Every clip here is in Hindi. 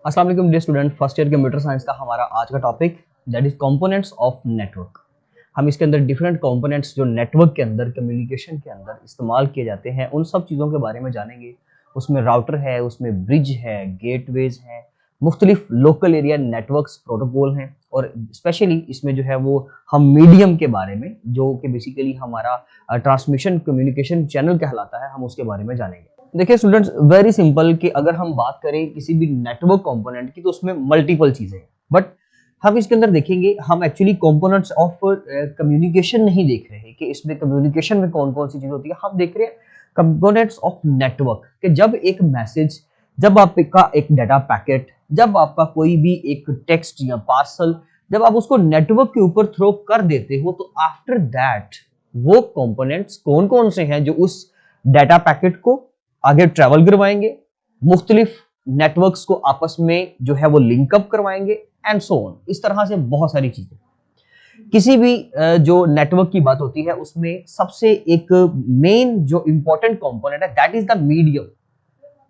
अस्सलाम वालेकुम dear student, first year computer science का हमारा आज का topic that is components of network. हम इसके अंदर डिफरेंट कंपोनेंट्स जो नेटवर्क के अंदर कम्युनिकेशन के अंदर इस्तेमाल किए जाते हैं उन सब चीज़ों के बारे में जानेंगे। उसमें राउटर है, उसमें ब्रिज है, गेटवेज है, मुख्तलिफ लोकल एरिया नेटवर्क्स प्रोटोकॉल हैं और स्पेशली इसमें जो है वो हम मीडियम के बारे में जो कि बेसिकली हमारा ट्रांसमिशन कम्युनिकेशन चैनल कहलाता है, हम उसके बारे में जानेंगे। देखिए स्टूडेंट्स, वेरी सिंपल कि अगर हम बात करें किसी भी नेटवर्क कंपोनेंट की तो उसमें मल्टीपल चीजें हैं, बट हम इसके अंदर देखेंगे हम एक्चुअली कंपोनेंट्स ऑफ कम्युनिकेशन नहीं देख रहे हैं कि इसमें कम्युनिकेशन में कौन कौन सी चीज होती है। हम देख रहे हैं कंपोनेंट्स ऑफ नेटवर्क कि जब एक मैसेज, जब आपका एक डाटा पैकेट, जब आपका कोई भी एक टेक्स्ट या पार्सल जब आप उसको नेटवर्क के ऊपर थ्रो कर देते हो तो आफ्टर दैट वो कंपोनेंट्स कौन कौन से हैं जो उस डाटा पैकेट को आगे ट्रैवल करवाएंगे, मुख्तलिफ नेटवर्क्स को आपस में जो है वो लिंकअप करवाएंगे एंड सो ऑन। इस तरह से बहुत सारी चीजें। किसी भी जो नेटवर्क की बात होती है उसमें सबसे एक मेन जो इंपॉर्टेंट कंपोनेंट है दैट इज द मीडियम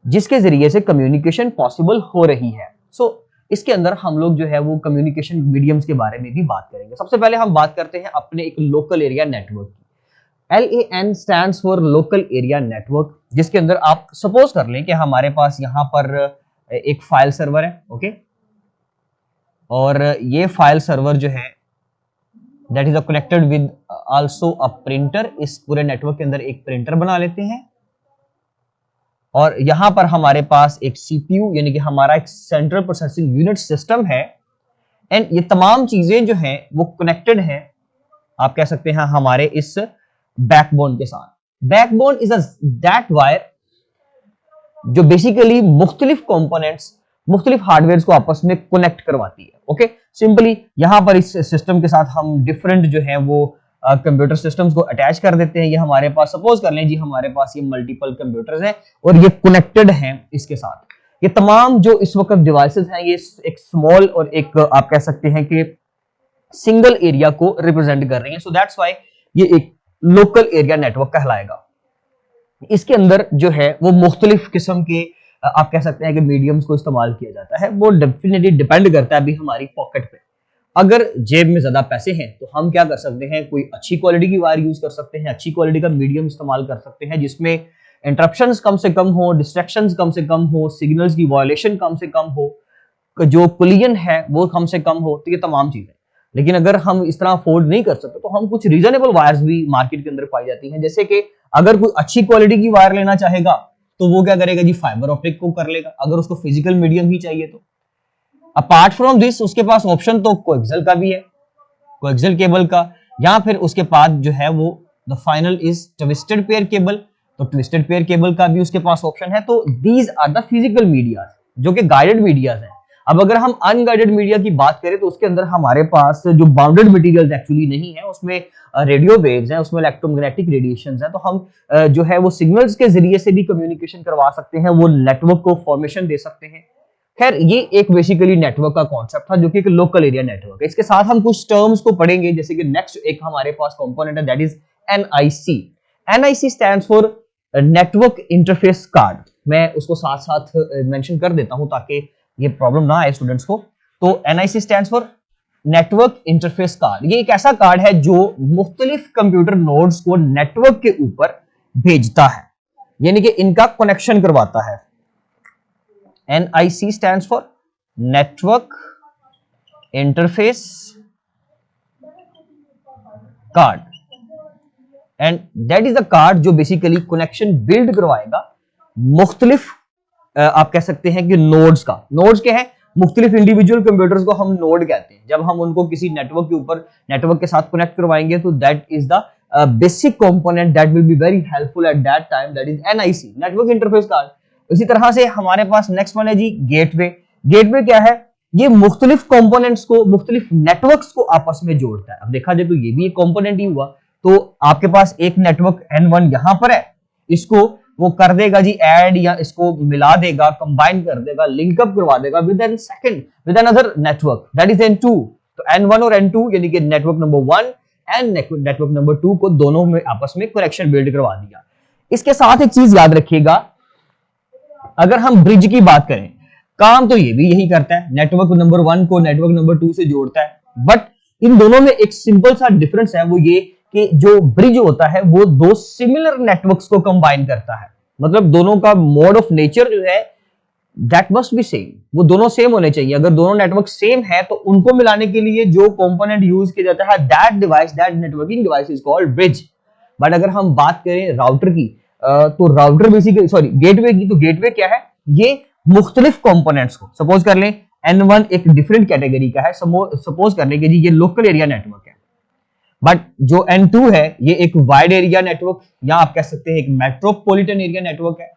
जिसके जरिए से कम्युनिकेशन पॉसिबल हो रही है। सो इसके अंदर हम लोग जो है वो कम्युनिकेशन मीडियम्स के बारे में भी बात करेंगे। सबसे पहले हम बात करते हैं अपने एक लोकल एरिया नेटवर्क की। LAN stands for local area network, जिसके अंदर आप सपोज कर लें कि हमारे पास यहाँ पर एक फाइल सर्वर है, ओके, और ये फाइल सर्वर जो है that is connected with also a printer. इस पूरे नेटवर्क के अंदर एक प्रिंटर बना लेते हैं और यहाँ पर हमारे पास एक CPU यानी कि हमारा एक सेंट्रल प्रोसेसिंग यूनिट सिस्टम है एंड ये तमाम चीजें जो हैं वो कनेक्टेड हैं, आप कह सकते हैं हमारे इस बैकबोन के साथ। बैकबोन इज दैट वायर जो बेसिकली मुख्तलिफ कंपोनेंट्स, मुख्तलिफ हार्डवेयर को आपस में कनेक्ट करवाती है। ओके, सिंपली यहां पर इस सिस्टम के साथ हम डिफरेंट जो है वो कंप्यूटर सिस्टम्स को अटैच कर देते हैं। ये हमारे पास सपोज कर लें जी हमारे पास ये मल्टीपल कंप्यूटर्स हैं और ये कनेक्टेड हैं इसके साथ। ये तमाम जो इस वक्त डिवाइसेस हैं ये एक स्मॉल और एक आप कह सकते हैं कि सिंगल एरिया को रिप्रेजेंट कर रही हैं। सो दैट्स व्हाई ये एक लोकल एरिया नेटवर्क कहलाएगा। इसके अंदर जो है वो मुख्तलिफ किस्म के आप कह सकते हैं कि मीडियम्स को इस्तेमाल किया जाता है। वो डेफिनेटली डिपेंड करता है अभी हमारी पॉकेट पे। अगर जेब में ज्यादा पैसे हैं तो हम क्या कर सकते हैं, कोई अच्छी क्वालिटी की वायर यूज कर सकते हैं, अच्छी क्वालिटी का मीडियम इस्तेमाल कर सकते हैं जिसमें इंटरप्शंस कम से कम हो, डिस्ट्रैक्शंस कम से कम हो, सिग्नल्स की वायलेशन कम से कम हो, जो कोलिजन है वो कम से कम हो। तो ये तमाम चीजें। लेकिन अगर हम इस तरह अफोर्ड नहीं कर सकते तो हम कुछ रीजनेबल वायर्स भी मार्केट के अंदर पाई जाती हैं। जैसे कि अगर कोई अच्छी क्वालिटी की वायर लेना चाहेगा तो वो क्या करेगा जी, फाइबर ऑप्टिक को कर लेगा। अगर उसको फिजिकल मीडियम ही चाहिए तो अपार्ट फ्रॉम दिस उसके पास ऑप्शन तो कोएक्सियल का भी है, कोएक्सियल केबल का, या फिर उसके पास जो है वो the final is twisted pair cable, तो ट्विस्टेड पेयर केबल का भी उसके पास ऑप्शन है। तो these are the physical media जो कि गाइडेड मीडियाज हैं। अब अगर हम अनगाइडेड मीडिया की बात करें तो उसके अंदर हमारे पास जो बाउंडेड मटेरियल्स एक्चुअली नहीं है, उसमें रेडियो वेव्स हैं, उसमें इलेक्ट्रोमैग्नेटिक रेडिएशंस हैं। तो हम जो है वो सिग्नल्स के जरिए से भी कम्युनिकेशन करवा सकते हैं, वो नेटवर्क को फॉर्मेशन दे सकते हैं। खैर ये एक बेसिकली नेटवर्क का कॉन्सेप्ट था जो कि एक लोकल एरिया नेटवर्क है। इसके साथ हम कुछ टर्म्स को पढ़ेंगे, जैसे कि नेक्स्ट एक हमारे पास कंपोनेंट है that is NIC। NIC stands for network interface card. मैं उसको साथ साथ मेंशन कर देता हूं ताकि ये प्रॉब्लम ना आए स्टूडेंट्स को। तो NIC stands for network interface card. ये एक ऐसा कार्ड है जो मुख्तलिफ कंप्यूटर नोड्स को नेटवर्क के ऊपर भेजता है, यानी कि इनका कनेक्शन करवाता है। NIC stands for network interface card and that is the card जो बेसिकली कनेक्शन बिल्ड करवाएगा मुख्तलिफ आप कह सकते हैं कि नोड्स का। नोड्स क्या है, मुख्तलिफ इंडिविजुअल कंप्यूटर्स को हम नोड कहते हैं। जब हम उनको किसी नेटवर्क के ऊपर नेटवर्क के साथ कनेक्ट करवाएंगे तो that is the basic component that will be very helpful at that time, that is NIC, network interface card. इसी तरह से हमारे पास नेक्स्ट वन है जी गेटवे। गेटवे क्या है, ये मुख्तलिफ कंपोनेंट्स को, मुख्तलिफ नेटवर्क्स को आपस में जोड़ता है। अब देखा जाए तो ये भी एक कंपोनेंट ही हुआ। तो आपके पास एक नेटवर्क N1 यहां पर है, इसको वो कर देगा जी ऐड, या इसको मिला देगा, कंबाइन कर देगा, लिंकअप करवा देगा with an second with another network that is N2। तो N1 और N2 यानी कि network number 1 and network number 2 को दोनों में आपस में कनेक्शन बिल्ड करवा दिया। इसके साथ एक चीज याद रखिएगा, अगर हम ब्रिज की बात करें काम तो ये भी यही करता है, नेटवर्क नंबर 1 को नेटवर्क नंबर 2 से जोड़ता है। बट इन दोनों में एक सिंपल सा डिफरेंस है, वो ये कि जो ब्रिज होता है वो दो सिमिलर नेटवर्क्स को कंबाइन करता है। मतलब दोनों का मोड ऑफ नेचर जो है दैट मस्ट बी सेम, वो दोनों सेम होने चाहिए। अगर दोनों नेटवर्क सेम है तो उनको मिलाने के लिए जो कंपोनेंट यूज किया जाता है, that device, that networking device is called bridge. But अगर हम बात करें राउटर की, तो राउटर बेसिकली, सॉरी, गेटवे की, तो गेटवे क्या है, ये मुख्तलिफ कंपोनेंट्स को, सपोज कर लें N1 एक डिफरेंट कैटेगरी का है, सपोज कर लें कि जी ये लोकल एरिया नेटवर्क है, बट जो N2 है ये एक वाइड एरिया नेटवर्क, या आप कह सकते हैं एक मेट्रोपॉलिटन एरिया नेटवर्क है।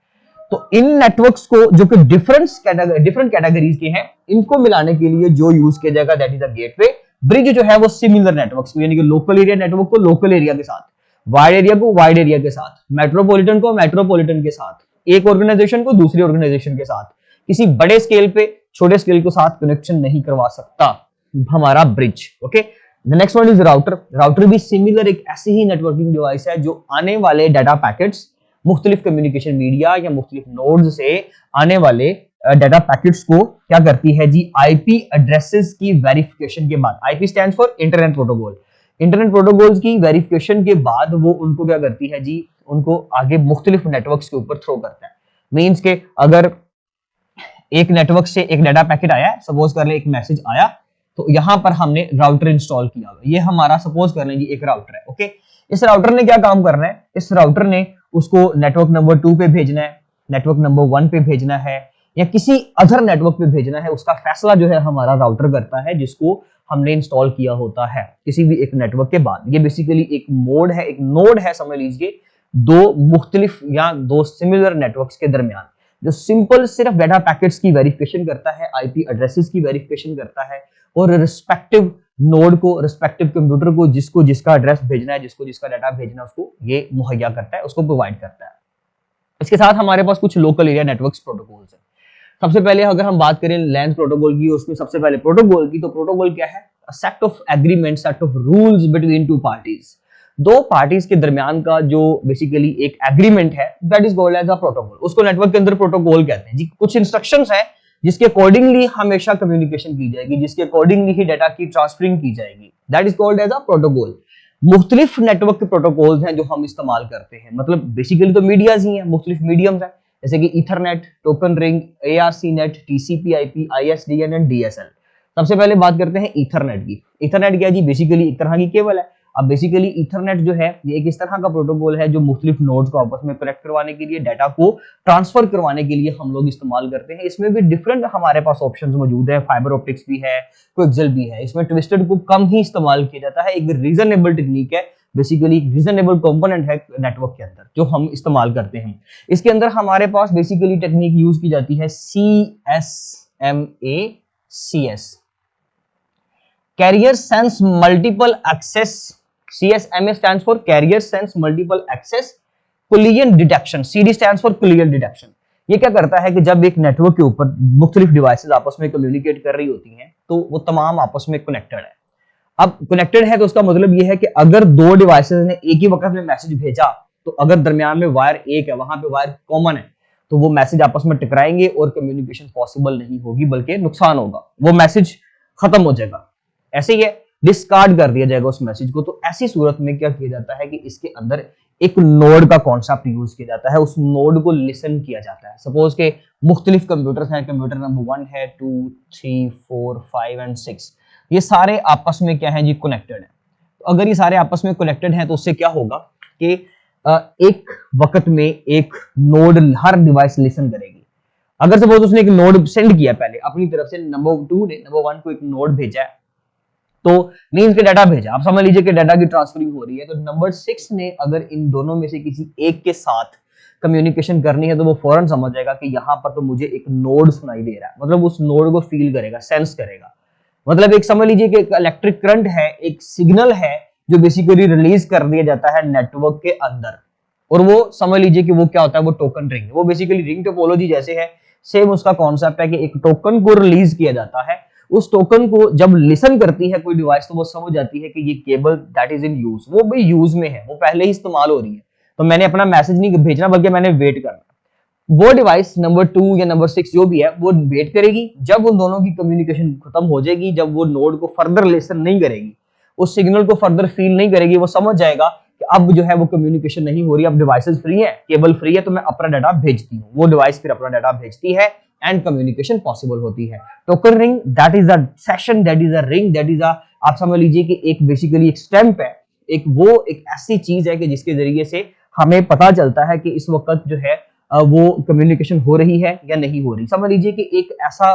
तो इन नेटवर्क्स को जो कि डिफरेंट कैटेगरीज के हैं, इनको मिलाने के लिए जो यूज किया जाएगा that is a gateway. Bridge जो है वो सिमिलर नेटवर्क्स को, यानी कि लोकल एरिया नेटवर्क को लोकल एरिया के साथ, वाइड एरिया को वाइड एरिया के साथ, मेट्रोपॉलिटन को मेट्रोपॉलिटन के साथ, एक ऑर्गेनाइजेशन को दूसरी ऑर्गेनाइजेशन के साथ, किसी बड़े स्केल पे छोटे स्केल के साथ कनेक्शन नहीं करवा सकता हमारा bridge. Okay, the next one is router. Router भी सिमिलर एक ऐसी ही नेटवर्किंग डिवाइस है जो आने वाले डाटा पैकेट्स, मुख्तलिफ कम्युनिकेशन मीडिया या मुख्तलिफ नोड्स से आने वाले डाटा पैकेट्स को क्या करती है जी, आईपी एड्रेसेस की वेरिफिकेशन के बाद, IP stands for internet protocol, internet protocols की वेरिफिकेशन के बाद वो उनको क्या करती है जी, उनको आगे मुख्तलिफ नेटवर्क्स के ऊपर थ्रो करता है। मींस के अगर एक नेटवर्क से एक डाटा पैकेट आया, सपोज कर ले एक मैसेज आया, तो यहां पर हमने राउटर इंस्टॉल किया हुआ, ये हमारा सपोज कर लें जी एक राउटर है। ओके, इस राउटर ने क्या काम करना है, इस राउटर ने उसको नेटवर्क नंबर 2 पे भेजना है, नेटवर्क नंबर 1 पे भेजना है, या किसी अदर नेटवर्क पे भेजना है, उसका फैसला जो है हमारा राउटर करता है, जिसको हमने इंस्टॉल किया होता है किसी भी एक नेटवर्क के बाद। ये बेसिकली एक मोड है, एक नोड है, समझ लीजिए, दो मुख्तलिफ या दो सिमिलर नेटवर्क्स के दरमियान, जो सिंपल सिर्फ डाटा पैकेट्स की वेरिफिकेशन करता है, आईपी एड्रेसेस की वेरिफिकेशन करता है, और रिस्पेक्टिव नोड को, रिस्पेक्टिव कंप्यूटर को, जिसको जिसका एड्रेस भेजना है, जिसको जिसका डाटा भेजना है, उसको ये मुहैया करता है, उसको प्रोवाइड करता है। इसके साथ हमारे पास कुछ लोकल एरिया नेटवर्क्स प्रोटोकॉल्स हैं। सबसे पहले अगर हम बात करें लेंथ प्रोटोकॉल की, उसमें सबसे पहले प्रोटोकॉल की, तो प्रोटोकॉल क्या है, a set of agreement, set of rules between two parties, दो पार्टीज के दरमियान का जो बेसिकली एक एग्रीमेंट है, that is called as a protocol. उसको नेटवर्क के अंदर प्रोटोकॉल कहते हैं जी। कुछ इंस्ट्रक्शंस हैं जिसके अकॉर्डिंगली हमेशा कम्युनिकेशन की जाएगी, जिसके अकॉर्डिंगली ही डाटा की ट्रांसफरिंग की जाएगी, that is called as a protocol. मुख्तलिफ नेटवर्क के प्रोटोकॉल्स हैं जो हम इस्तेमाल करते हैं, मतलब बेसिकली तो मीडियाज ही हैं, मुख्तलिफ मीडियम्स हैं, जैसे कि Ethernet, token ring, ARC net, TCP IP, ISDN and DSL. सबसे पहले बात करते हैं ईथरनेट की। ईथरनेट क्या जी, बेसिकली एक तरह की केबल है। अब बेसिकली ईथरनेट जो है ये एक इस तरह का प्रोटोकॉल है जो मुख्तलिफ नोड्स को आपस में कनेक्ट करवाने के लिए, डाटा को ट्रांसफर करवाने के लिए हम लोग इस्तेमाल करते हैं। इसमें भी डिफरेंट हमारे पास ऑप्शंस मौजूद है, फाइबर ऑप्टिक्स भी है, कोएक्सियल भी है। इसमें ट्विस्टेड को कम ही इस्तेमाल किया जाता है, एक रीजनेबल टेक्निक है, बेसिकली रीजनेबल कंपोनेंट है नेटवर्क के अंदर जो हम इस्तेमाल करते हैं। इसके अंदर हमारे पास बेसिकली टेक्निक यूज की जाती है CSMACS, carrier sense multiple access. CSMA stands for carrier sense multiple access collision detection, CD stands for collision detection. ये क्या करता है कि जब एक नेटवर्क के ऊपर मुख्तलिफ डिवाइसेस आपस में कम्युनिकेट कर रही होती हैं, तो वो तमाम आपस में कनेक्टेड है। अब कनेक्टेड है तो उसका मतलब ये है कि अगर दो डिवाइसेस ने एक ही वक्त में मैसेज भेजा, तो अगर दरमियान में वायर एक है, वहां पे वायर कॉमन है, तो वो मैसेज आपस में टकराएंगे और कम्युनिकेशन पॉसिबल नहीं होगी, बल्कि नुकसान होगा, वो मैसेज खत्म हो जाएगा, ऐसे ही है, डिस्कार्ड कर दिया जाएगा उस मैसेज को। तो ऐसी सूरत में क्या किया जाता है कि इसके अंदर एक नोड का कॉन्सेप्ट यूज किया जाता है, उस नोड को लिसन किया जाता है। सपोज के मुख्तलिफ कंप्यूटर्स हैं, कंप्यूटर नंबर 1 है, 2, 3, 4, 5 एंड 6, ये सारे आपस में क्या है जी, कनेक्टेड है। तो अगर ये सारे आपस में कनेक्टेड हैं तो उससे क्या होगा कि एक वक्त में एक नोड हर डिवाइस लिसन करेगी। अगर सपोज उसने एक नोड सेंड किया पहले अपनी तरफ से, नंबर 2 ने नंबर 1 को एक नोड भेजा है, तो मींस के डाटा भेजा, आप समझ लीजिए कि डाटा की ट्रांसफरिंग हो रही है, तो नंबर 6 ने अगर इन दोनों में से किसी एक के साथ कम्युनिकेशन करनी है, तो वो फौरन समझ जाएगा कि यहां पर तो मुझे एक नोड सुनाई दे रहा है, मतलब उस नोड को फील करेगा, सेंस करेगा। मतलब एक समझ लीजिए कि एक इलेक्ट्रिक करंट है, एक सिग्नल है जो बेसिकली रिलीज कर दिया जाता है नेटवर्क के अंदर, और वो समझ लीजिए कि वो क्या होता है, वो टोकन रिंग, वो बेसिकली रिंग टोपोलॉजी जैसे है, सेम उसका कॉन्सेप्ट है कि एक टोकन को रिलीज किया जाता है। उस टोकन को जब लिसन करती है कोई डिवाइस, तो वो समझ जाती है कि ये cable that is in use, वो भी यूज में है, वो पहले ही इस्तेमाल हो रही है, तो मैंने अपना मैसेज नहीं भेजना बल्कि मैंने वेट करना। वो डिवाइस नंबर 2 या नंबर 6 जो भी है वो वेट करेगी जब उन दोनों की कम्युनिकेशन खत्म हो जाएगी, जब वो नोड को फर्दर लिसन नहीं करेगी, उस सिग्नल को फर्दर फील नहीं करेगी, वो समझ जाएगा कि अब जो है वो कम्युनिकेशन नहीं हो रही, अब डिवाइसेस फ्री है, केबल फ्री है, तो मैं अपना डाटा भेजती हूँ। वो डिवाइस फिर अपना डाटा भेजती है एंड कम्युनिकेशन पॉसिबल होती है। Token ring that is a session, that is a ring, that is अ, आप समझ लीजिए कि एक बेसिकली एक स्टैंप है, एक ऐसी चीज है कि जिसके जरिए से हमें पता चलता है कि इस वक्त जो है वो कम्युनिकेशन हो रही है या नहीं हो रही। समझ लीजिए कि एक ऐसा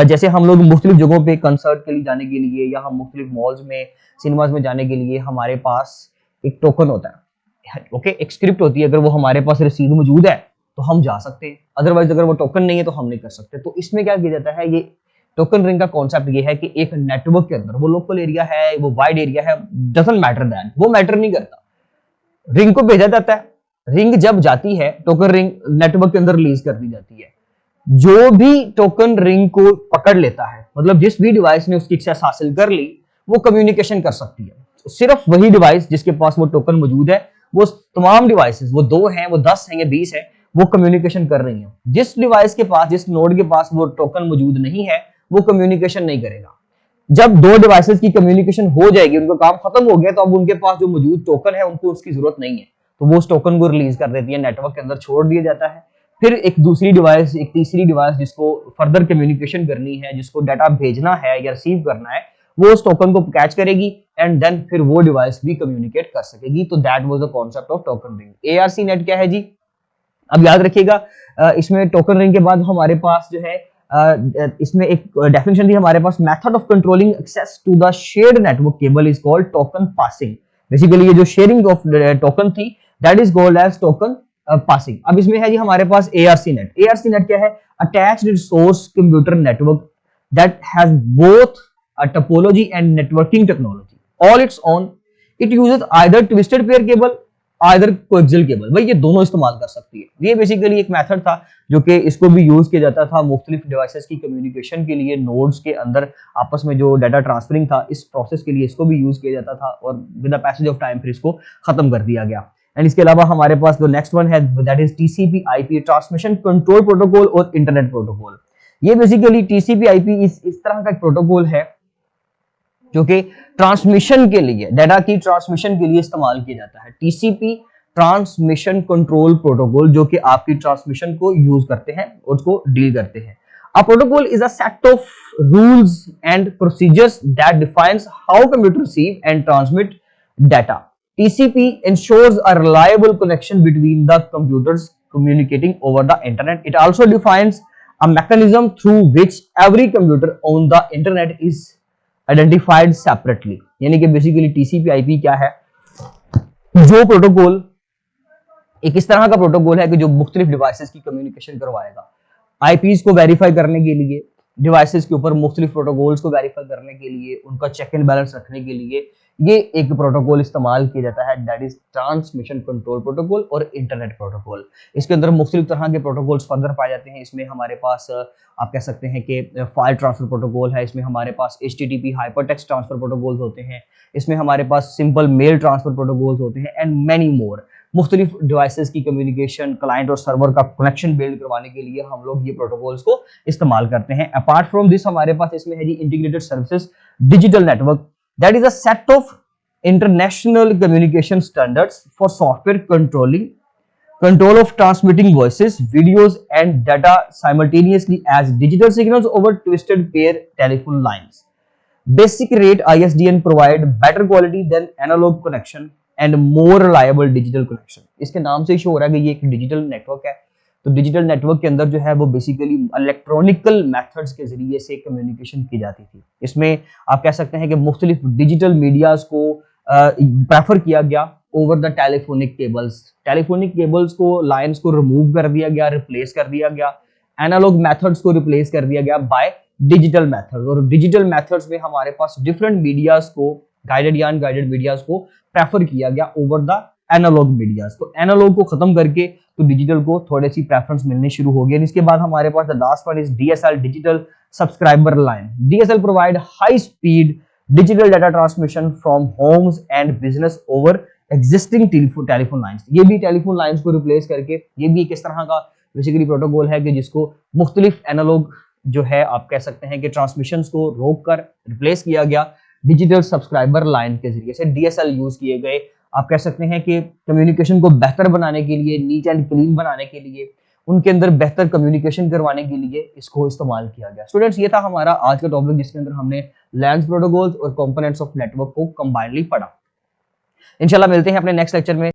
जैसे हम लोग मुख्तलिफ जगहों पे कंसर्ट के लिए जाने के लिए या हम मुख्तलिफ मॉल्स में, सिनेमाज में जाने के लिए हमारे पास एक टोकन होता है, ओके, एक स्क्रिप्ट होती है। अगर वो हमारे पास रसीद मौजूद है तो हम जा सकते हैं, अदरवाइज अगर वो टोकन नहीं है तो हम नहीं कर सकते। तो इसमें क्या किया जाता है, ये टोकन रिंग का कॉन्सेप्ट ये है कि एक नेटवर्क के अंदर, वो लोकल एरिया है, वो वाइड एरिया है, डजंट मैटर दैट, वो मैटर नहीं करता, रिंग को भेजा जाता है। रिंग जब जाती है, टोकन रिंग नेटवर्क के अंदर रिलीज कर दी जाती है। जो भी टोकन रिंग को पकड़ लेता है, मतलब जिस भी डिवाइस ने उसकी एक्सेस हासिल कर ली, वो कम्युनिकेशन कर सकती है। तो सिर्फ वही डिवाइस जिसके पास वो टोकन मौजूद है, वो तमाम डिवाइसेस, वो 2 हैं, वो 10 हैं या 20 है, वो कम्युनिकेशन कर रही हैं। जिस डिवाइस के पास, जिस नोड के पास वो टोकन मौजूद नहीं है, वो कम्युनिकेशन नहीं करेगा। जब 2 डिवाइसेस की कम्युनिकेशन हो जाएगी, उनका काम खत्म हो गया, तो अब उनके पास जो मौजूद टोकन है उनको उसकी जरूरत नहीं है, तो वो उस टोकन को रिलीज कर देती है, नेटवर्क के अंदर छोड़ दिया जाता है। फिर एक दूसरी डिवाइस, एक तीसरी डिवाइस जिसको फर्दर कम्युनिकेशन करनी है, जिसको डाटा भेजना है या रिसीव करना है, वो उस टोकन को कैच करेगी एंड देन फिर वो डिवाइस भी कम्युनिकेट कर सकेगी। तो that was the concept of token ring. ARC net क्या है जी, अब याद रखिएगा, इसमें टोकन रिंग के बाद हमारे पास जो है इसमें एक डेफिनेशन थी हमारे पास, method of controlling access to the shared network cable is called token passing. Basically ये जो शेयरिंग ऑफ टोकन थी, that is called as token passing. अब इसमें है जी हमारे पास एआरसी नेट। एआरसी नेट क्या है, attached resource computer network that has both a topology and networking technology all its own. It uses either twisted pair cable, either coaxial cable। भाई ये दोनों इस्तेमाल कर सकती है। ये बेसिकली एक मेथड था जो कि इसको भी यूज किया जाता था मुख्तलिफ डिवाइसेस की कम्युनिकेशन के लिए, नोड्स के अंदर आपस में जो डाटा ट्रांसफरिंग था, इस प्रोसेस के लिए इसको भी यूज किया जाता था, और with the passage of time फिर इसको खत्म कर दिया गया। एंड इसके अलावा हमारे पास जो नेक्स्ट वन है, that is TCP IP, transmission control protocol और इंटरनेट प्रोटोकॉल। ये बेसिकली टीसीपी आईपी इस तरह का एक प्रोटोकॉल है जो कि ट्रांसमिशन के लिए, डाटा की ट्रांसमिशन के लिए इस्तेमाल किया जाता है। टीसीपी ट्रांसमिशन कंट्रोल प्रोटोकॉल, जो कि आपकी ट्रांसमिशन को यूज करते हैं और उसको डील करते हैं। A protocol is a set of rules and procedures that defines how computers receive and transmit data. TCP ensures a reliable connection between the computers communicating over the internet. It also defines a mechanism through which every computer on the internet is identified separately। यानी कि बेसिकली टीसीपी आईपी क्या है, जो प्रोटोकॉल एक इस तरह का प्रोटोकॉल है कि जो मुख्तलिफ डिवाइसेस की कम्युनिकेशन करवाएगा। आईपीज को वेरीफाई करने के लिए, डिवाइसेस के ऊपर मुख्तलिफ प्रोटोकॉल्स को वेरीफाई करने के लिए, उनका चेक एंड बैलेंस रखने के लिए ये एक प्रोटोकॉल इस्तेमाल किया जाता है, that is transmission control protocol और इंटरनेट प्रोटोकॉल। इसके अंदर मुख्तलिफ तरह के प्रोटोकॉल्स फर्दर पाए जाते हैं। इसमें हमारे पास आप कह सकते हैं कि फाइल ट्रांसफर प्रोटोकॉल है, इसमें हमारे पास HTTP हाइपरटेक्स्ट ट्रांसफर प्रोटोकॉल्स होते हैं, इसमें हमारे पास सिंपल मेल ट्रांसफर प्रोटोकॉल्स होते हैं एंड मैनी मोर। मुख्तलिफ डिवाइसेस की कम्युनिकेशन, क्लाइंट और सर्वर का कनेक्शन बिल्ड करवाने के लिए हम लोग ये प्रोटोकॉल्स को इस्तेमाल करते हैं। अपार्ट फ्रॉम दिस हमारे पास इसमें है जी integrated services digital network, that is a set of international communication standards for software control of transmitting voices, videos and data simultaneously as digital signals over twisted pair telephone lines. Basic rate ISDN provide better quality than analog connection and more reliable digital connection। इसके नाम से ही शो हो रहा है कि ये एक डिजिटल नेटवर्क है। तो डिजिटल नेटवर्क के अंदर जो है वो बेसिकली इलेक्ट्रॉनिकल मेथड्स के जरिए से कम्युनिकेशन की जाती थी। इसमें आप कह सकते हैं कि मुख्तलिफ डिजिटल मीडियाज को प्रेफर किया गया over the telephonic cables. Telephonic cables को, लाइंस को रिमूव कर दिया गया, रिप्लेस कर दिया गया, एनालॉग मेथड्स को रिप्लेस कर दिया गया बाय डिजिटल मेथड्स। और डिजिटल मेथड्स में हमारे पास डिफरेंट मीडियाज को, गाइडेड या अनगाइडेड मीडियाज को प्रेफर किया गया ओवर द एनालॉग मीडियाज। तो एनालॉग को खत्म करके तो डिजिटल को थोड़ी सी प्रेफरेंस मिलनी शुरू हो गई। इसके बाद हमारे पास the last one is DSL, digital subscriber line. DSL provide high speed digital data transmission from homes and business over existing telephone lines. ये भी टेलीफोन लाइंस को रिप्लेस करके, ये भी एक इस तरह का बेसिकली प्रोटोकॉल है कि जिसको मुख्तलिफ एनालॉग जो है आप कह सकते हैं कि ट्रांसमिशंस को रोक कर रिप्लेस किया गया डिजिटल सब्सक्राइबर लाइन के जरिए से, डीएसएल यूज किए गए। आप कह सकते हैं कि कम्युनिकेशन को बेहतर बनाने के लिए, नीट एंड क्लीन बनाने के लिए, उनके अंदर बेहतर कम्युनिकेशन करवाने के लिए इसको इस्तेमाल किया गया। स्टूडेंट्स, ये था हमारा आज का टॉपिक जिसके अंदर हमने लैंस प्रोटोकॉल्स और कंपोनेंट्स ऑफ नेटवर्क को कंबाइनली पढ़ा। इंशाल्लाह मिलते हैं अपने नेक्स्ट लेक्चर में।